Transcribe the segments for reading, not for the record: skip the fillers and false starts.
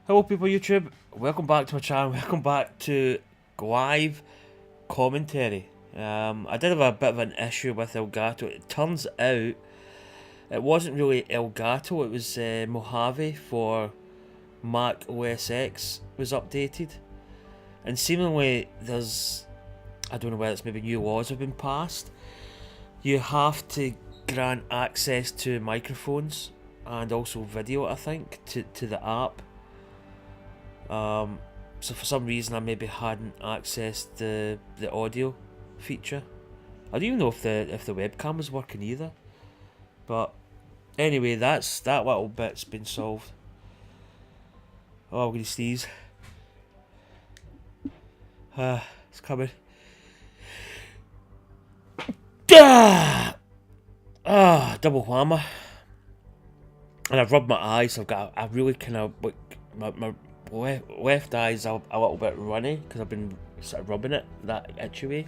Hello people YouTube, welcome back to my channel, welcome back to live commentary. I did have a bit of an issue with Elgato. It turns out it wasn't really Elgato, it was Mojave for Mac OS X was updated. And seemingly there's, I don't know whether it's maybe new laws have been passed. You have to grant access to microphones and also video, I think, to the app. So for some reason I maybe hadn't accessed the audio feature. I don't even know if the webcam was working either. But anyway, that little bit's been solved. Oh, I'm gonna sneeze. It's coming. Double whammer. And I've rubbed my eyes. I really kind of like my left eye's a little bit runny because I've been sort of rubbing it that itchy way.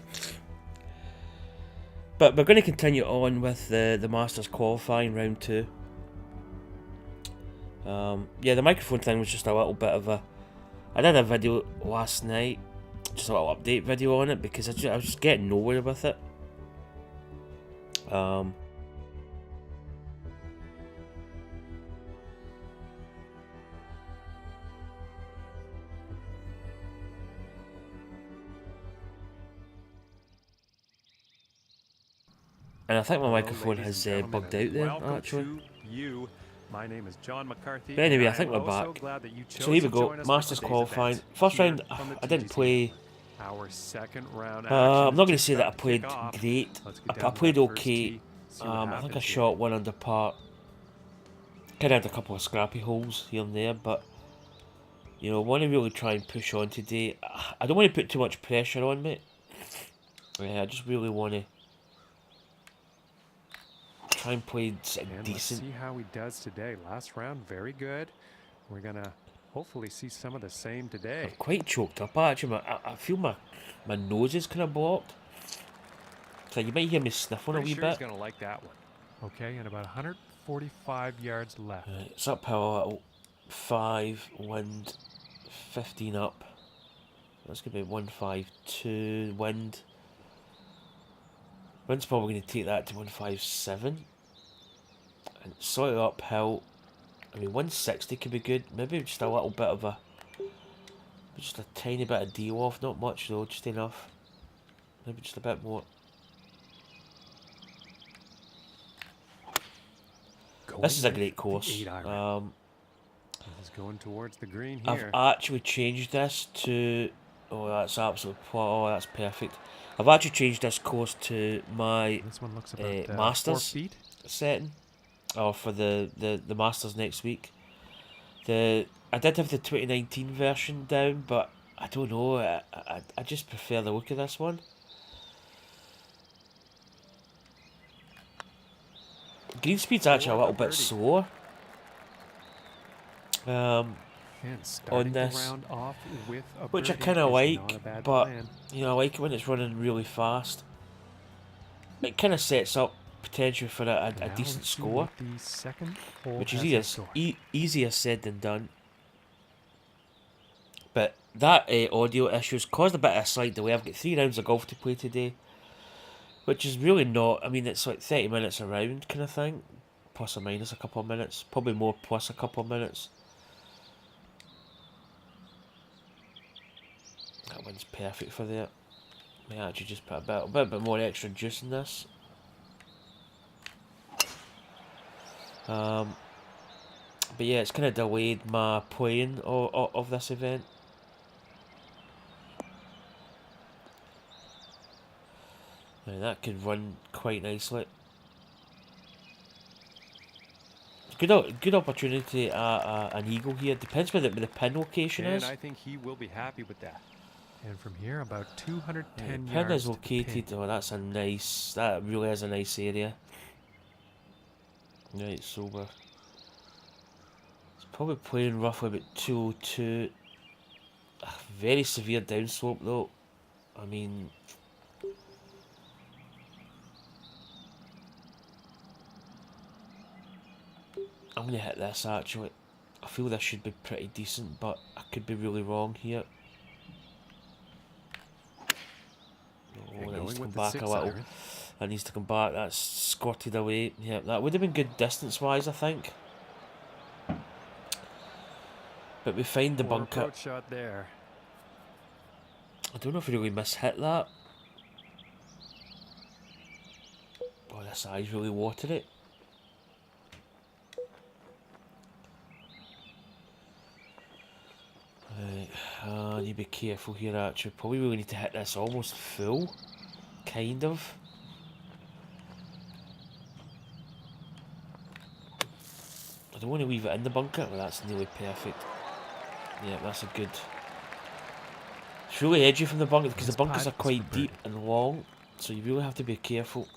But we're going to continue on with the Masters qualifying round 2. Yeah, the microphone thing was just a little bit of a. I did a video last night, just a little update video on it because I was just getting nowhere with it. And I think my microphone has bugged out there, actually. My name is John McCarthy. But anyway, I think we're back. So here we go, Masters qualifying. First round, I didn't play. Our second round. I'm not going to say that I played great. I played okay. I think I shot 1 under par. Kind of had a couple of scrappy holes here and there, but you know, I want to really try and push on today. I don't want to put too much pressure on me. Yeah, I just really want to try and play decent. Let's see how he does today. Last round, very good. We're gonna hopefully see some of the same today. I'm quite choked up actually. I feel my nose is kind of blocked. So you might hear me sniffling a wee bit. He's gonna like that one. Okay, and about 145 yards left. Right, it's uphill a little. 5 wind, 15 up. That's gonna be 152 wind. Wind's probably going to take that to 157. And slightly uphill. I mean, 160 could be good. Maybe just a little bit of a. Just a tiny bit of deal off. Not much though, just enough. Maybe just a bit more. This is a great course. He's going towards the green I've here. actually changed this to. Oh, that's absolutely. Oh, that's perfect. I've actually changed this course to my This one looks about, Masters 4 feet. setting, or for the Masters next week. I did have the 2019 version down, but I don't know. I just prefer the look of this one. Green speed's actually a little bit slower. On this, which I kind of like, but you know, I like it when it's running really fast. It kind of sets up potential for a decent score, which is easier said than done. But that audio issues caused a bit of a slight delay. I've got 3 rounds of golf to play today, which is really not. I mean, it's like 30 minutes a round kind of thing, plus or minus a couple of minutes, probably more plus a couple of minutes. That one's perfect for that. May actually just put a bit more extra juice in this. But yeah, it's kind of delayed my playing of this event. Now that could run quite nicely. Good opportunity at an eagle here. Depends where the pin location is. And I think he will be happy with that. And from here, about 210 yards. Pin is located. Oh, that's a nice. That really is a nice area. Right, so it's probably playing roughly about 202. Very severe downslope though. I mean, I'm gonna hit this actually. I feel this should be pretty decent, but I could be really wrong here. Oh, that needs to come back a little. That needs to come back. That's squirted away. Yeah, that would have been good distance-wise, I think. But we find the bunker. Shot there. I don't know if we really mishit that. Oh, this eye's really watered it. Right, I need to be careful here actually. Probably really need to hit this almost full. Kind of. I don't want to leave it in the bunker. Well, that's nearly perfect. Yeah, that's a good... It's really edgy from the bunker because the bunkers are quite deep and long. So you really have to be careful.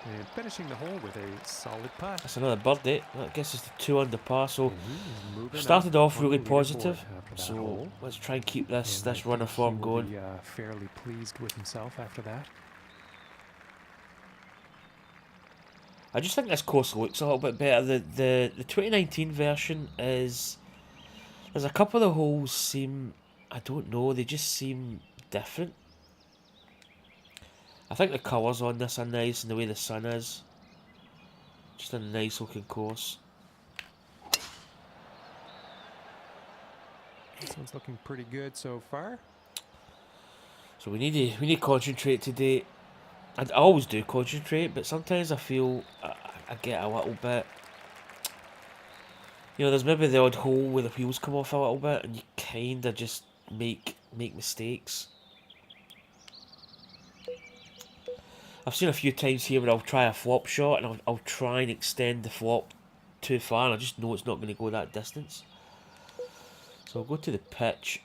And finishing the hole with a solid putt. That's another birdie. That gets us to 2 under par. So started off really positive. So let's try and keep this run of form going. Be, fairly pleased with himself after that. I just think this course looks a little bit better. The 2019 version is... There's a couple of the holes seem... I don't know, they just seem different. I think the colours on this are nice and the way the sun is. Just a nice looking course. This one's looking pretty good so far. So we need to concentrate today. I always do concentrate, but sometimes I feel I get a little bit... You know, there's maybe the odd hole where the wheels come off a little bit and you kind of just make mistakes. I've seen a few times here where I'll try a flop shot and I'll try and extend the flop too far and I just know it's not going to go that distance. So I'll go to the pitch.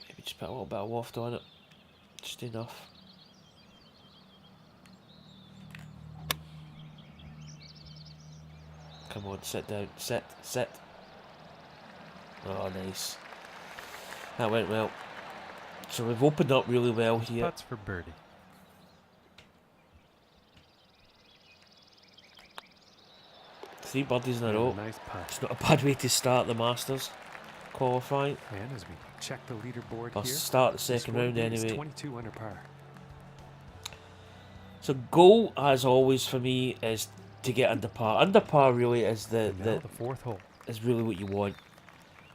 Maybe just put a little bit of loft on it. Just enough. Come on, sit down. Sit. Oh, nice. That went well. So we've opened up really well here. Putts for birdie. Three birdies in a row. Nice putt. It's not a bad way to start the Masters qualifying. And as we check the leaderboard I'll here, start the second round anyway. 22 under par. So goal, as always for me, is to get under par. Under par really is the fourth hole. Is really what you want.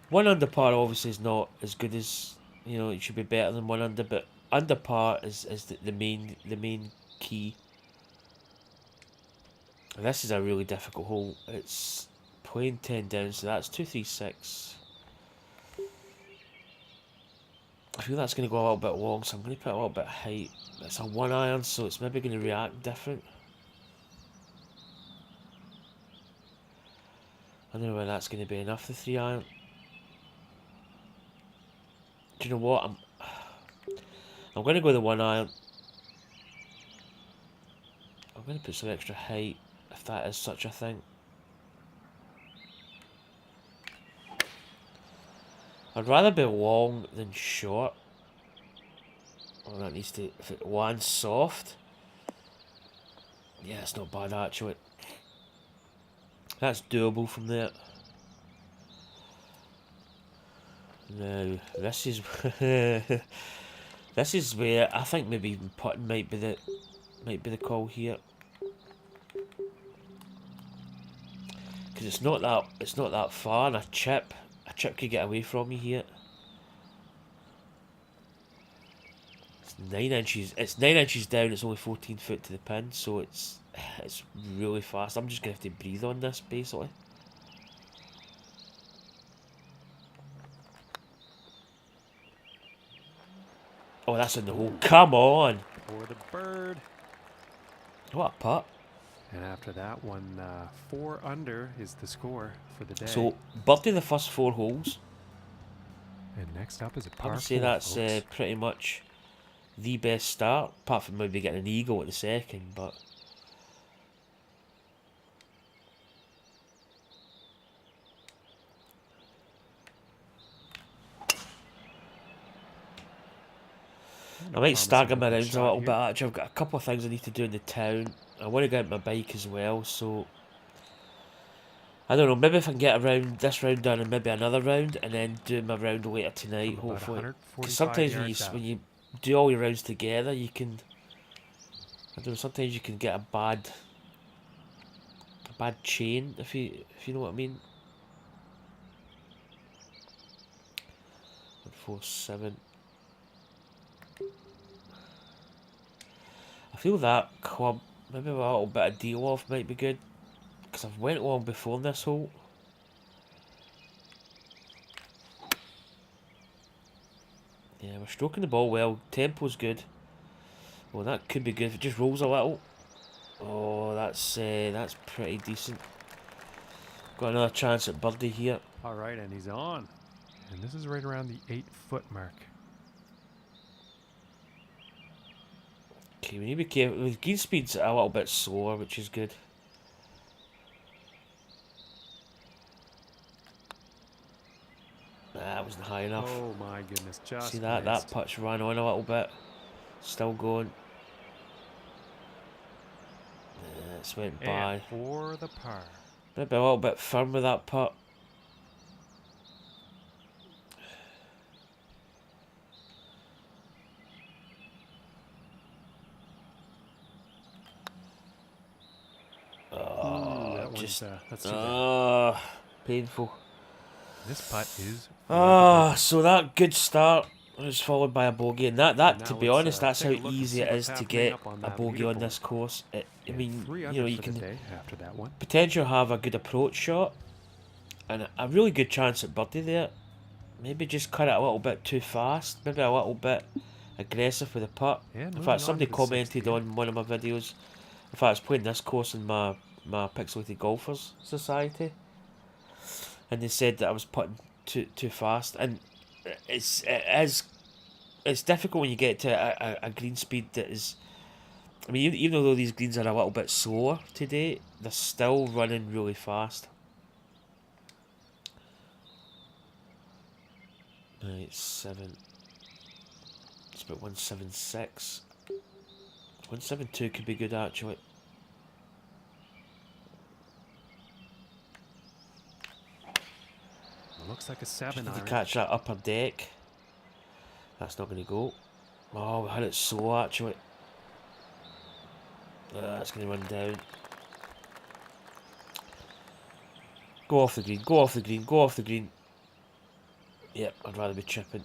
1 under par obviously is not as good as, you know, it should be better than 1 under, but under par is the main key. And this is a really difficult hole. It's playing 10 down, so that's 236. I feel that's going to go a little bit long, so I'm going to put a little bit of height. It's a 1 iron, so it's maybe going to react different. I don't know whether that's going to be enough, the 3 iron. Do you know what? I'm going to go the 1 iron. I'm going to put some extra height, if that is such a thing. I'd rather be long than short. Well, that needs to... If it lands soft... Yeah, it's not bad actually. That's doable from there. Now, this is... this is where I think maybe even putting might be the call here. Because it's not that far, and a chip could get away from me here. It's 9 inches. It's 9 inches down. It's only 14 foot to the pin, so it's really fast. I'm just gonna have to breathe on this basically. Oh, that's in the hole. Come on! For the bird. What a putt. And after that one, 4 under is the score for the day. So, birdie the first 4 holes. And next up is a par 4, I would say that's pretty much the best start, apart from maybe getting an eagle at the second, but... I might stagger my rounds a little bit. Actually, I've got a couple of things I need to do in the town. I want to get out my bike as well, so I don't know. Maybe if I can get around this round done and maybe another round, and then do my round later tonight, hopefully. Because sometimes when you do all your rounds together, you can. I don't know. Sometimes you can get a bad chain if you know what I mean. 147. I feel that club, maybe a little bit of deal off might be good, because I've went long before in this hole. Yeah, we're stroking the ball well. Tempo's good. Well, that could be good if it just rolls a little. Oh, that's pretty decent. Got another chance at birdie here. All right, and he's on. And this is right around the 8-foot mark. Okay, we need to be careful. The green speed's a little bit slower, which is good. That wasn't high enough. Oh my goodness, just see that? missed. That putt ran on a little bit. Still going. It's went by. And for the par. Maybe a little bit firm with that putt. That's painful. This putt is. So that good start was followed by a bogey, and that to be honest, that's how easy it is to get a bogey on this course. I mean, you know, you can potentially have a good approach shot and a really good chance at birdie there. Maybe just cut it a little bit too fast. Maybe a little bit aggressive with the putt. In fact, somebody commented on one of my videos. In fact, I was playing this course in my Pixelated Golfers Society, and they said that I was putting too fast, and it's difficult when you get to a green speed that is. I mean, even though these greens are a little bit slower today, they're still running really fast. Right, 7. It's about 176. 172 could be good actually. Looks like a 7 Just iron. to catch that upper deck. That's not going to go. Oh, we had it slow actually. That's going to run down. Go off the green, go off the green, go off the green. Yep, I'd rather be chipping.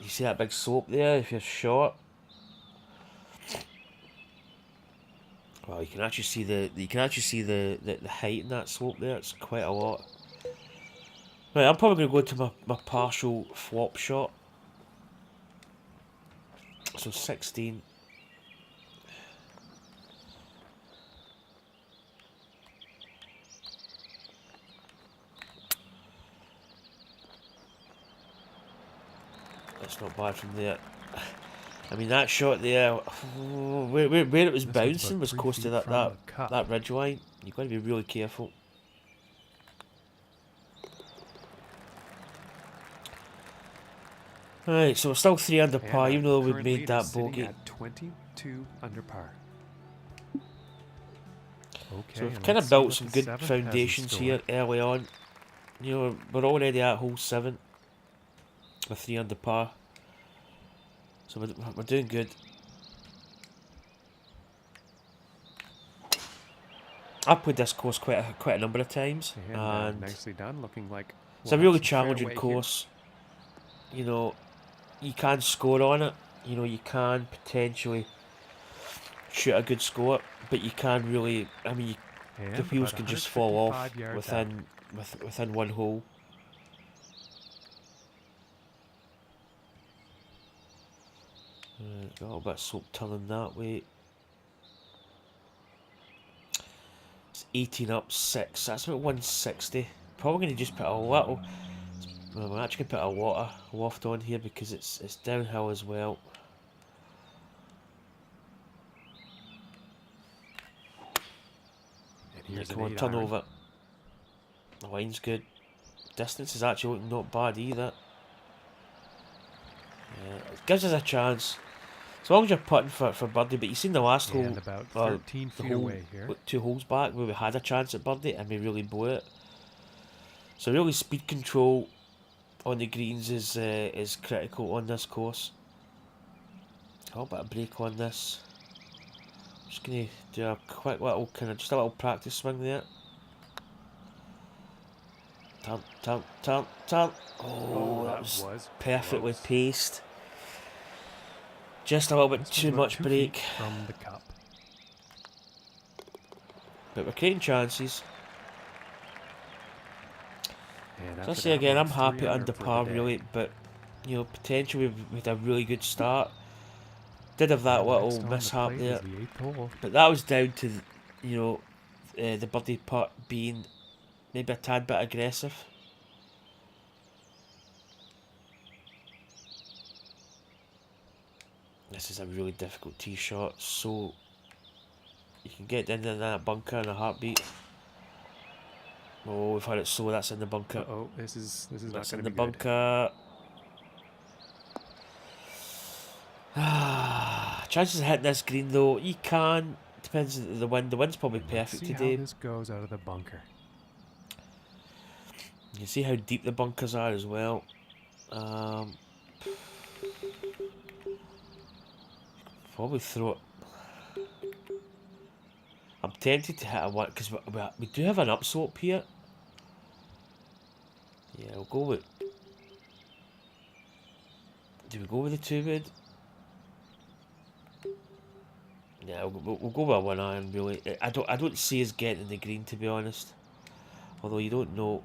You see that big slope there if you're short? Well, you can actually see the height in that slope there. It's quite a lot. Right, I'm probably going to go to my partial flop shot. So 16. That's not bad from there. I mean, that shot there, where it was bouncing was close to that ridge line. You've got to be really careful. Right, so we're still 3 under par, even though we made that bogey. At 22 under par. Okay, so we've kind of built some good foundations here early on. You know, we're already at hole 7 with 3 under par. So we're doing good. I've played this course quite a number of times, and nicely done. Looking like it's a really challenging course. You know, you can score on it. You know, you can potentially shoot a good score, but you can really. I mean, the wheels can just fall off within one hole. Got a little bit of slope turning that way. It's 18 up 6. That's about 160. Probably going to just put a little. Well, we're actually going to put a water loft on here because it's downhill as well. Come on, turn over. The line's good. Distance is actually looking not bad either. gives us a chance. As long as you're putting for birdie, but you seen the last hole, And about or 13 the feet hole, away here. 2 holes back, where we had a chance at birdie and we really blew it. So really, speed control on the greens is critical on this course. A little bit of break on this. Just gonna do a quick little just a little practice swing there. Turn, turn, turn, turn. Oh, that was perfectly close. paced. Just a little bit This one's too about much 2 break. feet from the cup. But we're creating chances. And So I after say that, again, we're I'm happy 3 under under for par the day. really, but you know, potentially with a really good start. Did have that And little next on the mishap plate there, is the 8th hole. but that was down to you know the birdie putt being maybe a tad bit aggressive. This is a really difficult tee shot, so you can get into that bunker in a heartbeat. Oh, we've had it slow. That's in the bunker. Uh-oh, this is not That's going in to the be good. bunker. Chances of hitting this green though, you can. Depends on the wind. The wind's probably Let's perfect see today. how this goes out of the bunker. You can see how deep the bunkers are as well. Probably throw it. I'm tempted to hit a one because we do have an upslope here. Yeah, we'll go with. Do we go with the 2 wood? Yeah, we'll go with a 1 iron. Really, I don't see us getting the green, to be honest. Although you don't know.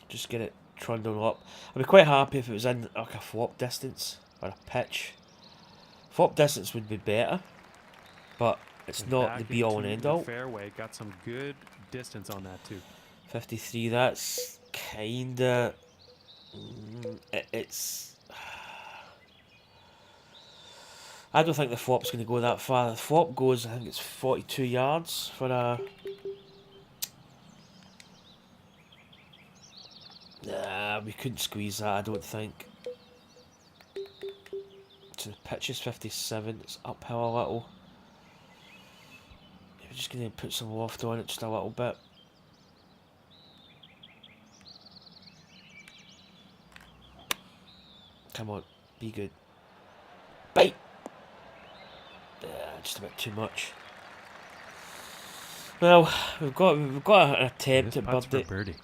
Just get it trundled up. I'd be quite happy if it was in like a flop distance or a pitch. Flop distance would be better, but it's And not back the be all and into end the all. fairway, got some good distance on that too. 53. That's kinda. It's. I don't think the flop's going to go that far. The flop goes, I think it's 42 yards for a. Nah, we couldn't squeeze that, I don't think. So the pitch is 57, it's uphill a little. We're just going to put some loft on it just a little bit. Come on, be good. Bite! Just a bit too much. Well, we've got an attempt at birdie. birdie.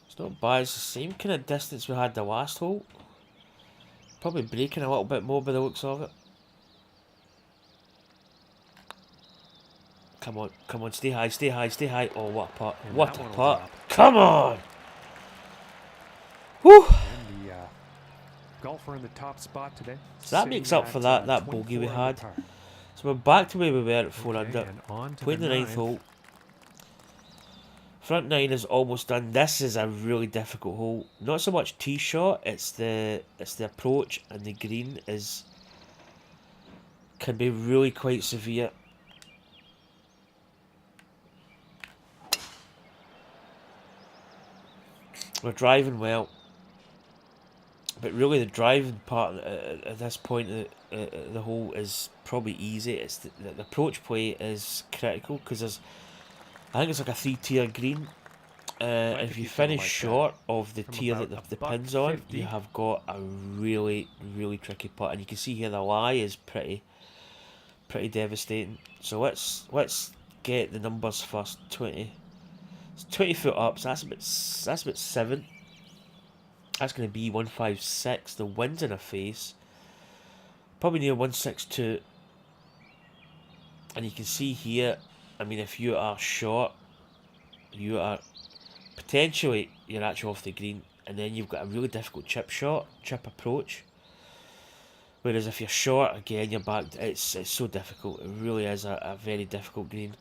It's not bad, it's the same kind of distance we had the last hole. Probably breaking a little bit more by the looks of it. Come on, stay high, stay high, stay high. Oh, what a putt. And What that a one will putt. drop. Come on! Whew! And the golfer in the top spot today. So that makes up for that bogey we had. So we're back to where we were at 4 under. And on to Playing the 9th hole. Front 9 is almost done. This is a really difficult hole. Not so much tee shot, it's the approach, and the green can be really quite severe. We're driving well, but really the driving part at this point of the hole is probably easy. It's the approach play is critical because I think it's like a 3-tier green. If you finish short of the tier that the pin's on, you have got a really, really tricky putt. And you can see here the lie is pretty devastating. So let's get the numbers first. 20. It's 20 foot up, so that's about 7. That's going to be 156. The wind's in our face. Probably near 162. And you can see here, I mean, if you are short, you are potentially you're actually off the green, and then you've got a really difficult chip approach. Whereas if you're short, again, you're back. It's so difficult. It really is a very difficult green.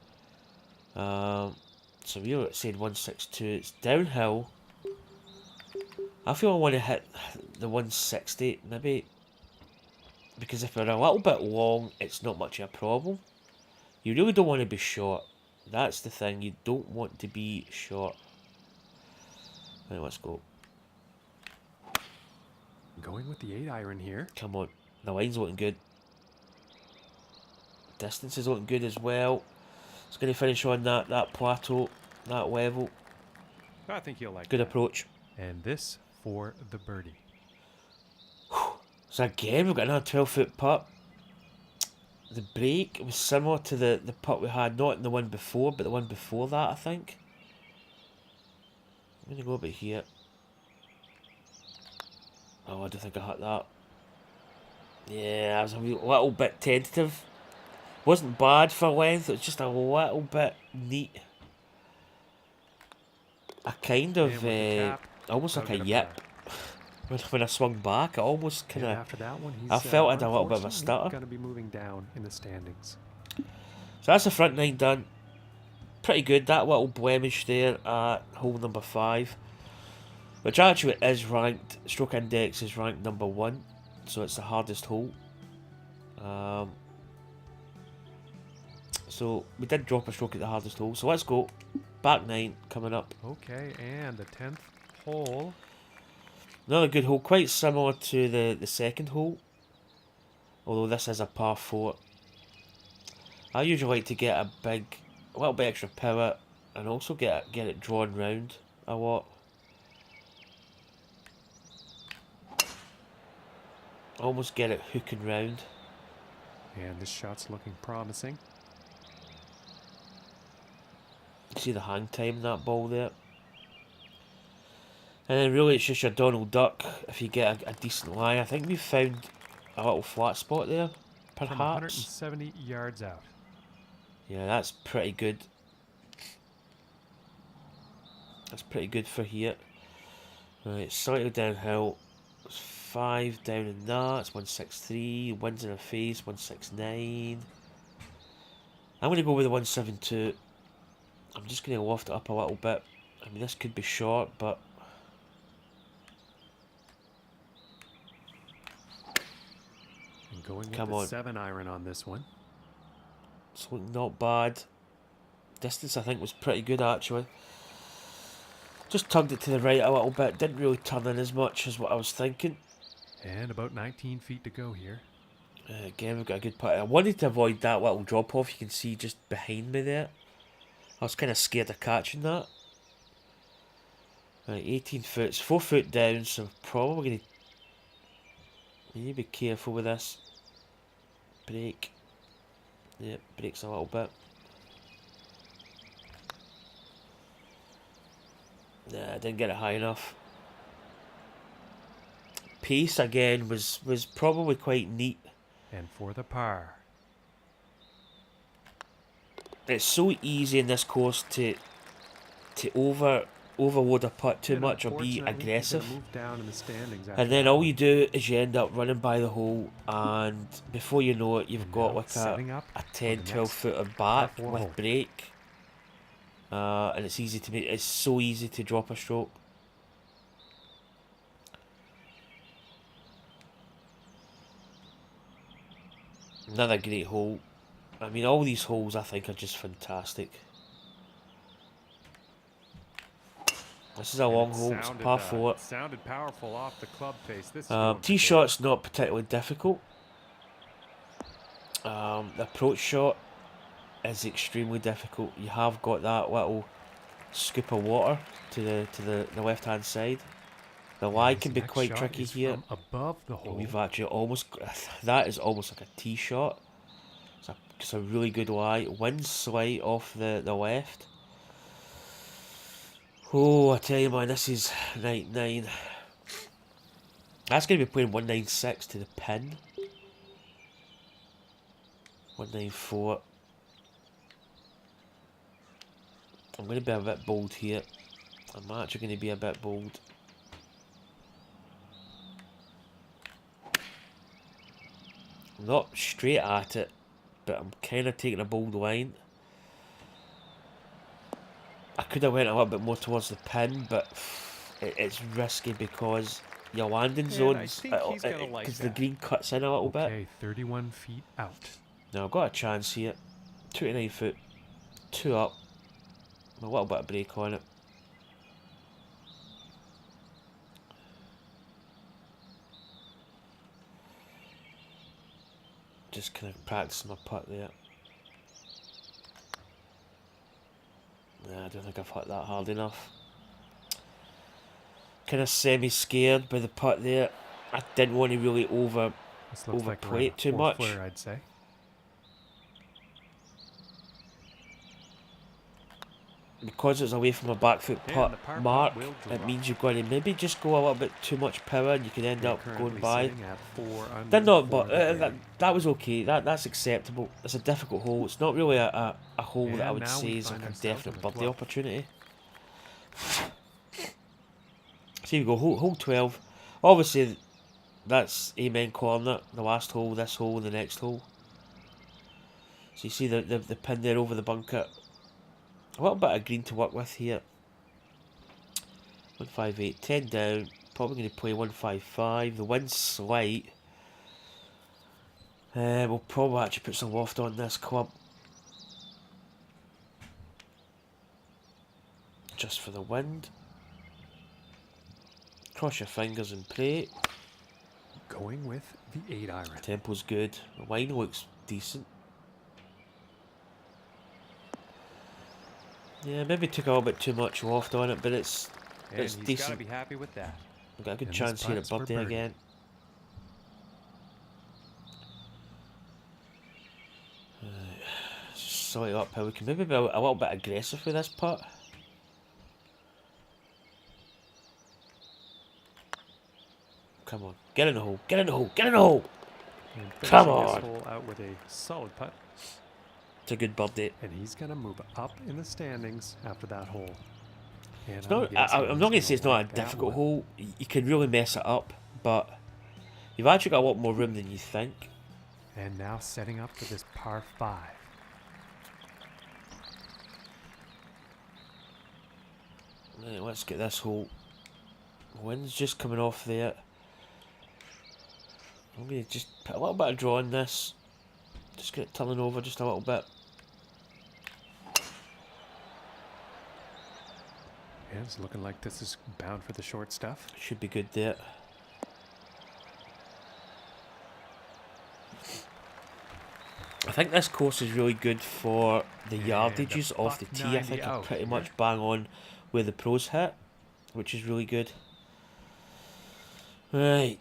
So we were saying 162. It's downhill. I feel I want to hit the 160 maybe, because if we're a little bit long, it's not much of a problem. You really don't want to be short. That's the thing. You don't want to be short. Right, let's go. Going with the 8-iron here. Come on. The line's looking good. Distance is looking good as well. It's going to finish on that plateau, that level. I think you'll like Good that. approach. And this for the birdie. So again, we've got another 12-foot putt. The break was similar to the putt we had, not in the one before, but the one before that, I think. I'm going to go a bit here. Oh, I don't think I hit that. Yeah, I was a little bit tentative. Wasn't bad for length, it was just a little bit neat. I kind of, almost like a yip. When I swung back, I almost kind of... After that one, he's, I felt I had a little bit of a stutter. Going to be moving down in the standings. So that's the front 9 done. Pretty good, that little blemish there at hole number 5. Which actually is ranked, stroke index is ranked number 1. So it's the hardest hole. So we did drop a stroke at the hardest hole. So let's go. Back 9 coming up. Okay, and the 10th hole. Another good hole, quite similar to the second hole. Although this is a par 4. I usually like to get a little bit extra power and also get it drawn round a lot. Almost get it hooking round. And this shot's looking promising. You see the hang time in that ball there. And then really it's just your Donald Duck if you get a decent lie. I think we've found a little flat spot there, perhaps. From 170 yards out. Yeah, that's pretty good. That's pretty good for here. Right, slightly downhill. It's 5 down in that. It's 163. Winds in our face. 169. I'm going to go with the 172. I'm just going to loft it up a little bit. I mean, this could be short, but... And going with the 7-iron on this one. It's looking not bad. Distance, I think, was pretty good, actually. Just tugged it to the right a little bit. Didn't really turn in as much as what I was thinking. And about 19 feet to go here. Again, we've got a good putt. I wanted to avoid that little drop-off you can see just behind me there. I was kind of scared of catching that. Right, 18 foot. It's 4 foot down, so I'm probably going to... You need to be careful with this. Brake. Yep, brakes a little bit. Nah, I didn't get it high enough. Pace again was probably quite neat. And for the par. It's so easy in this course to overload a putt too much or be aggressive. And then all you do is you end up running by the hole, and before you know it, you've got like a 10-12 footer back with break. And it's so easy to drop a stroke. Another great hole. I mean, all these holes I think are just fantastic. This is a long hole, it's par 4. Sounded powerful off the club face. Tee shot's not particularly difficult. The approach shot is extremely difficult. You have got that little scoop of water to the left hand side. The lie can be quite tricky here. Above the hole. We've actually almost that is almost like a tee shot. It's a really good lie. Wind slight off the left. Oh, I tell you, man, this is night 9. That's going to be playing 196 to the pin. 194. I'm going to be a bit bold here. I'm actually going to be a bit bold. I'm not straight at it, but I'm kind of taking a bold line. I could have went a little bit more towards the pin, but it's risky because your landing zones, because the green cuts in a little bit. Okay, 31 feet out. Now I've got a chance here. 29 foot, 2 up. A little bit of brake on it. Just kind of practicing my putt there. Nah, I don't think I've hit that hard enough. Kind of semi-scared by the putt there. I didn't want to really overplay it too much. Footer, I'd say. Because it's away from a back foot putt mark, it means you've got to maybe just go a little bit too much power and you can end up going by. They're not, but that was okay. That's acceptable. It's a difficult hole. It's not really a hole that I would say is a definite birdie opportunity. So here we go, hole 12. Obviously, that's Amen Corner, the last hole, this hole, and the next hole. So you see the pin there over the bunker. A little bit of green to work with here. 158, 10 down. Probably going to play 155. The wind's slight. We'll probably actually put some loft on this club. Just for the wind. Cross your fingers and pray. Going with the 8-iron. Tempo's good. The line looks decent. Yeah, maybe took a little bit too much loft on it, but it's decent. Gotta be happy with that. We've got a good chance here at birdie again. Slightly uphill. We can maybe be a little bit aggressive with this putt. Come on, get in the hole, get in the hole, get in the hole! Come on! Hole out with a solid putt. It's a good birdie. And he's going to move up in the standings after that hole. It's not, I'm not going to say it's not a difficult hole. You can really mess it up, but you've actually got a lot more room than you think. And now setting up for this par 5. Right, let's get this hole. Wind's just coming off there. I'm going to just put a little bit of draw in this. Just get it turning over just a little bit. Yeah, it's looking like this is bound for the short stuff. Should be good there. I think this course is really good for the yardages off the tee. I think I'm pretty much bang on where the pros hit, which is really good. Right,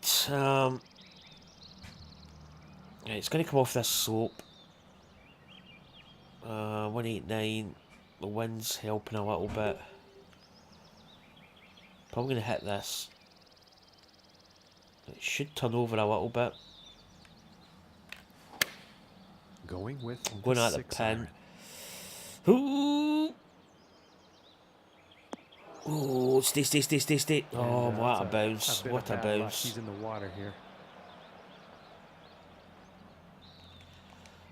it's going to come off this slope. 189. The wind's helping a little bit. Probably going to hit this. It should turn over a little bit. Going with I'm going at the pin. Ooh! Oh, stay. Oh, what a bounce. What a bounce. He's in the water here.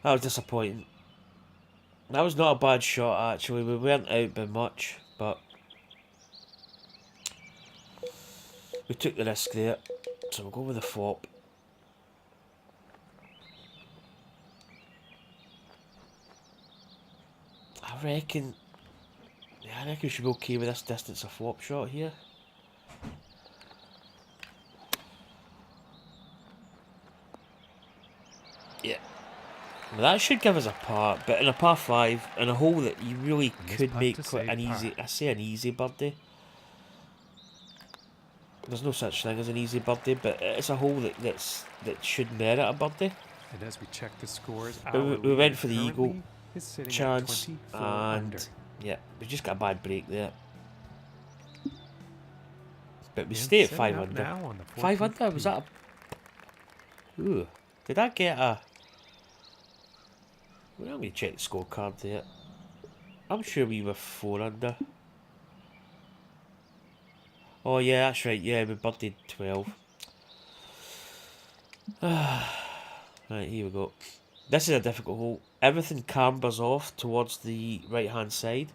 That was disappointing. That was not a bad shot, actually. We weren't out by much, but we took the risk there. So we'll go with the flop. I reckon we should be okay with this distance of flop shot here. Yeah. Well, that should give us a par, but in a par 5, in a hole that you really could make quite an easy, I say an easy birdie. There's no such thing as an easy birdie, but it's a hole that should merit a birdie. And as we check the scores, we went for the eagle chance, and yeah, we just got a bad break there. But we stay at 5 under. 5 under? Was that a... Ooh, did I get a... Well, let me check the scorecard there. I'm sure we were 4 under. Oh yeah, that's right, yeah, we birdied 12. Right, here we go. This is a difficult hole. Everything cambers off towards the right hand side.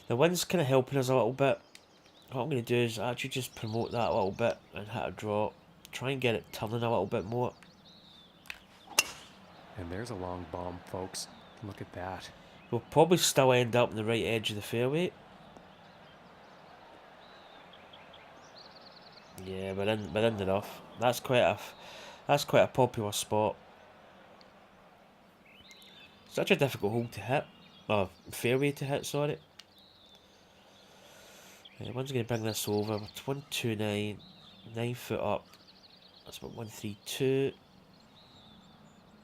The wind's kind of helping us a little bit. What I'm going to do is actually just promote that a little bit and hit a draw. Try and get it turning a little bit more. And there's a long bomb, folks. Look at that. We'll probably still end up on the right edge of the fairway. Yeah, we're in the rough. That's quite a popular spot. Such a difficult hole to hit. Oh, fairway to hit, sorry. One's going to bring this over. It's 129, 9 foot up. That's about 132.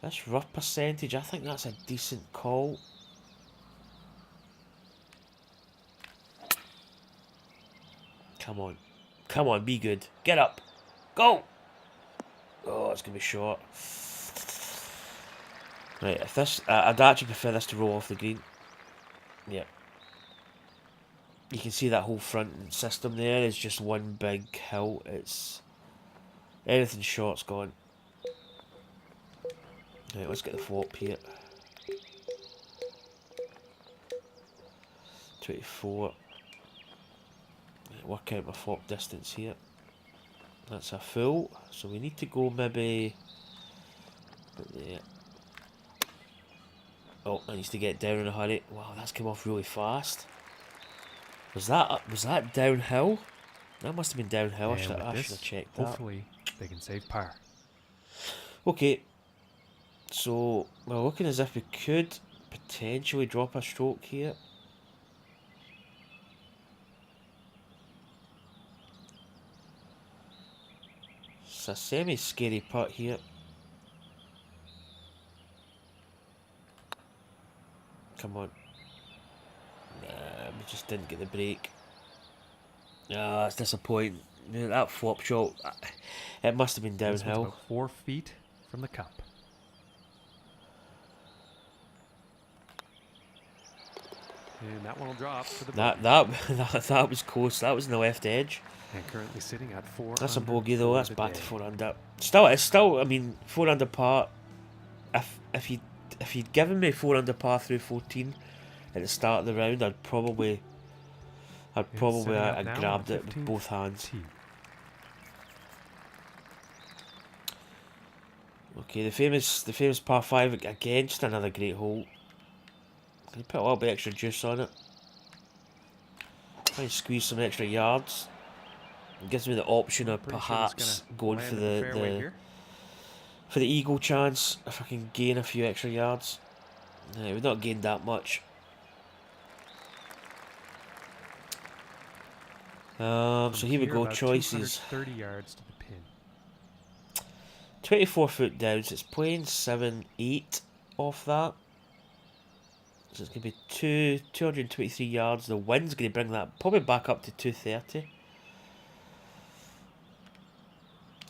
This rough percentage, I think that's a decent call. Come on. Come on, be good. Get up. Go! Oh, it's going to be short. Right, if this... I'd actually prefer this to roll off the green. Yeah. You can see that whole front system there is just one big hill. It's... anything short's gone. Right, let's get the flop here. 24. Work out my flop distance here. That's a full, so we need to go maybe... there. Oh, I need to get down in a hurry. Wow, that's come off really fast. Was that downhill? That must have been downhill. I should have checked that. Hopefully they can save par. Okay. So we're looking as if we could potentially drop a stroke here. It's a semi-scary putt here. Come on. Nah, we just didn't get the break. Ah, it's disappointing. That flop shot, it must have been This one's downhill. about 4 feet from the cup. And that one will drop for the bogey. That was close. That was in the left edge. And currently sitting at 4 That's a under bogey though. for That's the back day. to 4 under. It's still. I mean, 4 under par. If you'd given me 4 under par through 14 at the start of the round, I'd probably setting up I now grabbed on it with 15th both hands. tee. Okay, the famous par 5 again. Just another great hole. Can you put a little bit extra juice on it? Try and squeeze some extra yards. It gives me the option of Pretty sure perhaps it's gonna going land for in the fairway the here. for the eagle chance if I can gain a few extra yards. We've not gained that much. So here we go. About Choices. 230 yards to the pin. 24 foot down, so it's playing 7-8 off that. So it's going to be 223 yards. The wind's going to bring that probably back up to 230.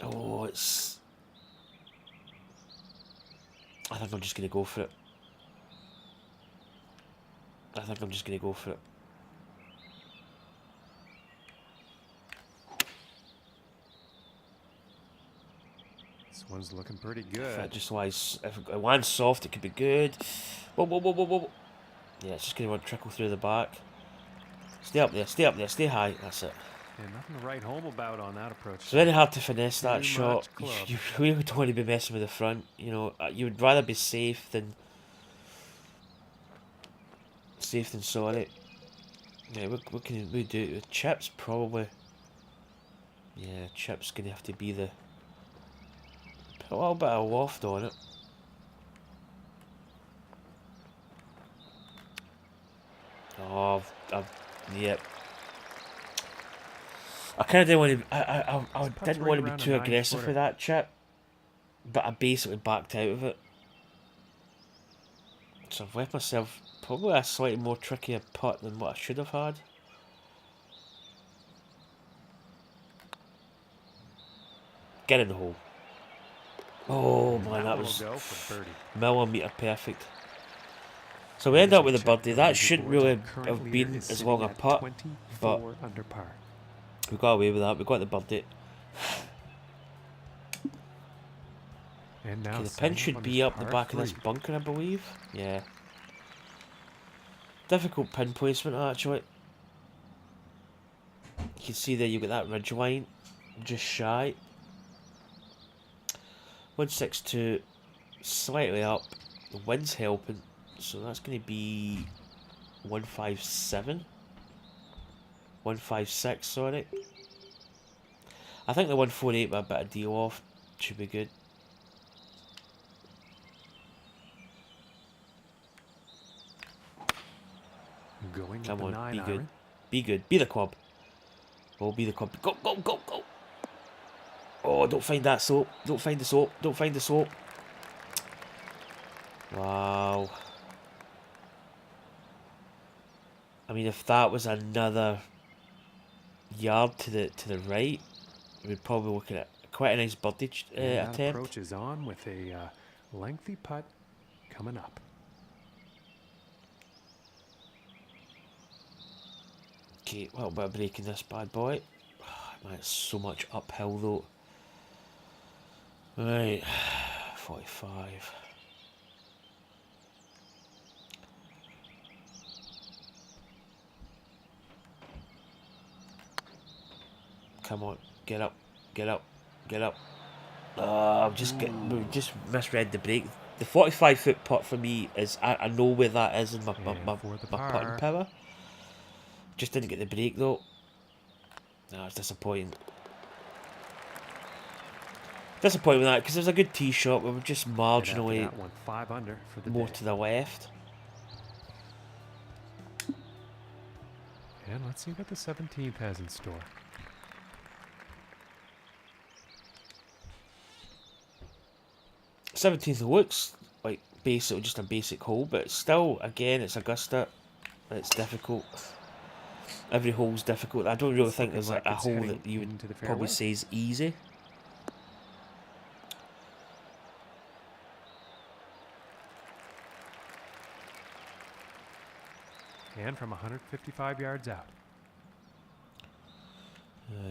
Oh, it's... I think I'm just going to go for it. This one's looking pretty good. If it lands soft, it could be good. Whoa. Yeah, it's just going to want to trickle through the back. Stay up there, stay high. That's it. And nothing to write home about on that approach. It's very hard to finesse that Too shot. much club. You really don't want to be messing with the front. You know, you would rather be safe than sorry. Yeah, what can we do? With chips, probably. Yeah, chips gonna have to be the. Put a little bit of loft on it. Oh, yep. I kind of didn't want to. I didn't want to be too aggressive with that chip, but I basically backed out of it. So I've left myself probably a slightly more trickier putt than what I should have had. Get in the hole. Oh man, that was go for birdie. millimetre perfect. So we end up with a birdie. That shouldn't really have been as long a putt, but under par. we got away with that. We got the birdie. And now Okay, the pin should be up the back of this bunker. bunker, I believe. Yeah. Difficult pin placement, actually. You can see there you've got that ridge line, just shy. 162, slightly up. The wind's helping. So that's going to be 157. 156, sorry. I think the 148 with a bit of deal off should be good. Going Come with the on, 9 be good. iron. Be good. Be the club. Oh, be the club. Go, go, go, go. Oh, don't find that soap. Don't find the soap. Don't find the soap. Wow. I mean, if that was another yard to the right, we'd probably look at quite a nice birdie And that attempt. approach is on with a lengthy putt coming up. Okay, a little bit of break in this bad boy. Man, it's so much uphill though. Right, 45. Come on, get up, get up, get up. I've just misread the break. The 45-foot putt for me is I know where that is in my putting power. Just didn't get the break though. No, it's disappointing. Disappointing with that because there's a good tee shot. We were just marginally that one, 5 under for the more day. to the left. And let's see what the 17th has in store. 17th looks like basic, just a basic hole, but still, again, it's Augusta. It's difficult. Every hole's difficult. I don't really think there's like a hole that you would probably say is easy. And from 155 yards out.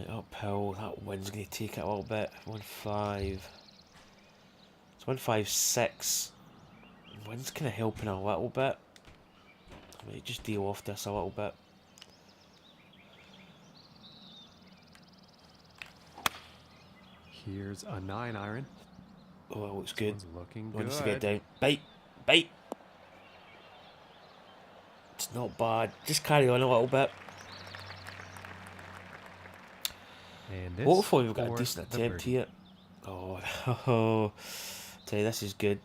Uphill, that wind's going to take it a little bit. 1.5. It's 1.56. Wind's kind of helping a little bit. I might just deal off this a little bit. Here's a 9 iron. Oh, it looks good. Looking Wants good. to get down. Bite, bite. It's not bad. Just carry on a little bit. And hopefully we've got a decent attempt here. Oh, tell you, this is good.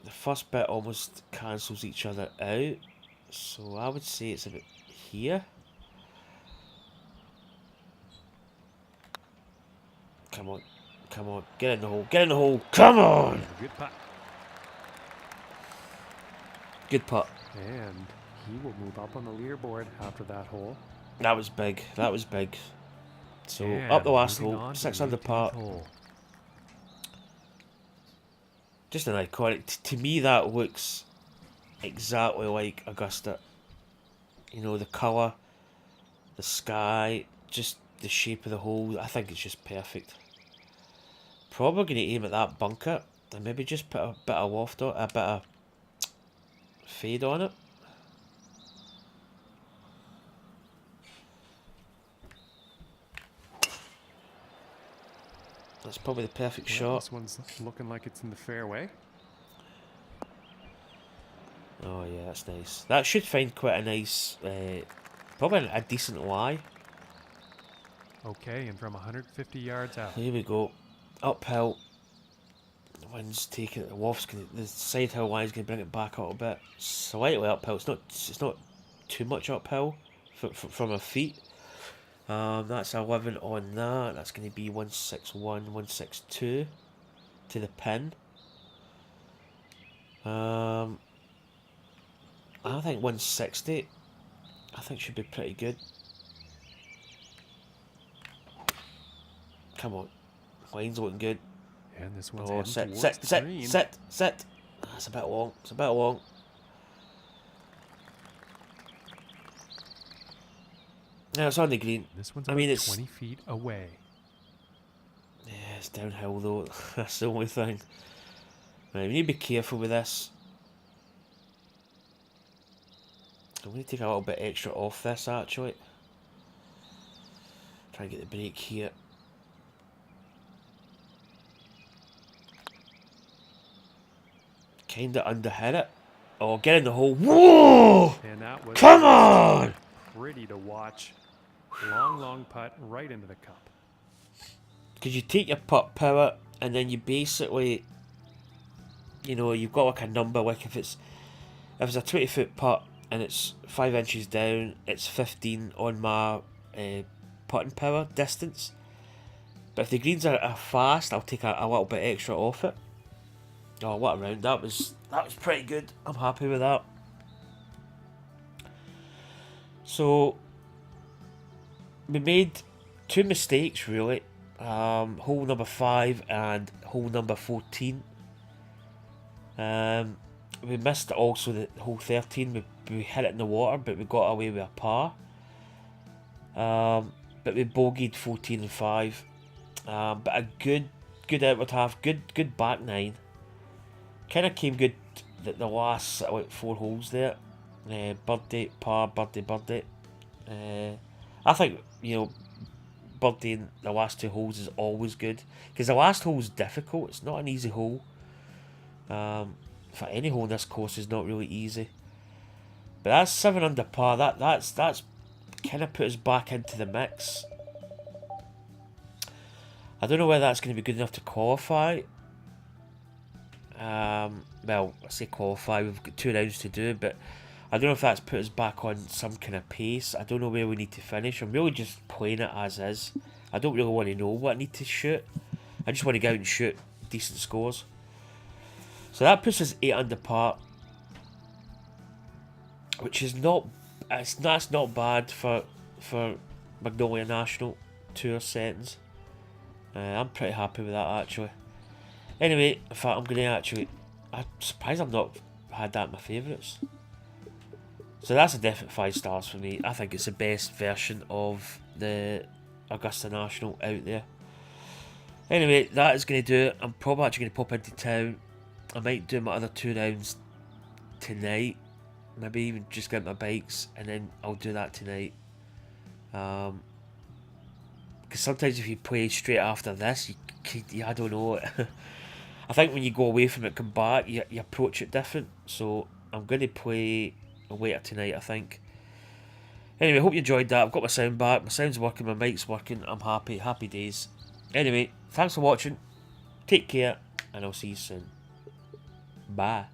The first bit almost cancels each other out, so I would say it's about here. Come on, come on, get in the hole, get in the hole, come on! Good putt. Good putt. And he will move up on the leaderboard after that hole. That was big, that was big. So, and up the last hole, 600 putt. Hole. Just an iconic. To me, that looks exactly like Augusta. You know, the colour, the sky, just the shape of the hole. I think it's just perfect. Probably going to aim at that bunker and maybe just put a bit of loft on, a bit of fade on it. That's probably the perfect shot. This one's looking like it's in the fairway. Oh yeah, that's nice. That should find quite a nice, probably a decent lie. Okay, and from 150 yards out. Here we go. Uphill. The wind's taking it. The loft's gonna, the side hill line's gonna bring it back a little bit. Slightly uphill. It's not too much uphill from our feet. That's 11 on that. That's going to be 161, 162 to the pin. I think 160. I think should be pretty good. Come on, line's looking good. And this one's oh, sit. That's a bit long. It's a bit long. Yeah, it's on the green. This one's it's 20 feet away. Yeah, it's downhill though. That's the only thing. Right, we need to be careful with this. I'm going to take a little bit extra off this actually. Try and get the break here. kind of underhit it. Oh, get in the hole. Whoa! And that was Come on! pretty to watch. Long putt right into the cup. Because you take your putt power and then you basically, you know, you've got like a number. Like if it's a 20-foot putt and it's 5 inches down, it's 15 on my putting power distance. But if the greens are fast, I'll take a little bit extra off it. Oh, what a round. That was pretty good. I'm happy with that. So, we made 2 mistakes, really. Hole number 5 and hole number 14. We missed also the hole 13. We hit it in the water, but we got away with a par. But we bogeyed 14 and 5. But a good outward half, good back 9. Kind of came good the last like 4 holes there. Birdie, par, birdie. I think, you know, birdieing the last 2 holes is always good. Because the last hole is difficult. It's not an easy hole. For any hole in this course is not really easy. But that's 7 under par. That's kind of put us back into the mix. I don't know whether that's going to be good enough to qualify. Well, I say qualify. We've got 2 rounds to do, but I don't know if that's put us back on some kind of pace. I don't know where we need to finish. I'm really just playing it as is. I don't really want to know what I need to shoot. I just want to go out and shoot decent scores. So that puts us 8 under par, which is that's not bad for Magnolia National Tour settings. I'm pretty happy with that actually. Anyway, in fact, I'm surprised I've not had that in my favourites. So that's a definite 5 stars for me. I think it's the best version of the Augusta National out there. Anyway, that is going to do it. I'm probably actually going to pop into town. I might do my other 2 rounds tonight. Maybe even just get my bikes and then I'll do that tonight. Because sometimes if you play straight after this, I don't know. I think when you go away from it, come back, you approach it different. So I'm going to play later tonight, I think. Anyway, hope you enjoyed that. I've got my sound back. My sound's working, my mic's working. I'm happy. Happy days. Anyway, thanks for watching. Take care, and I'll see you soon. Bye.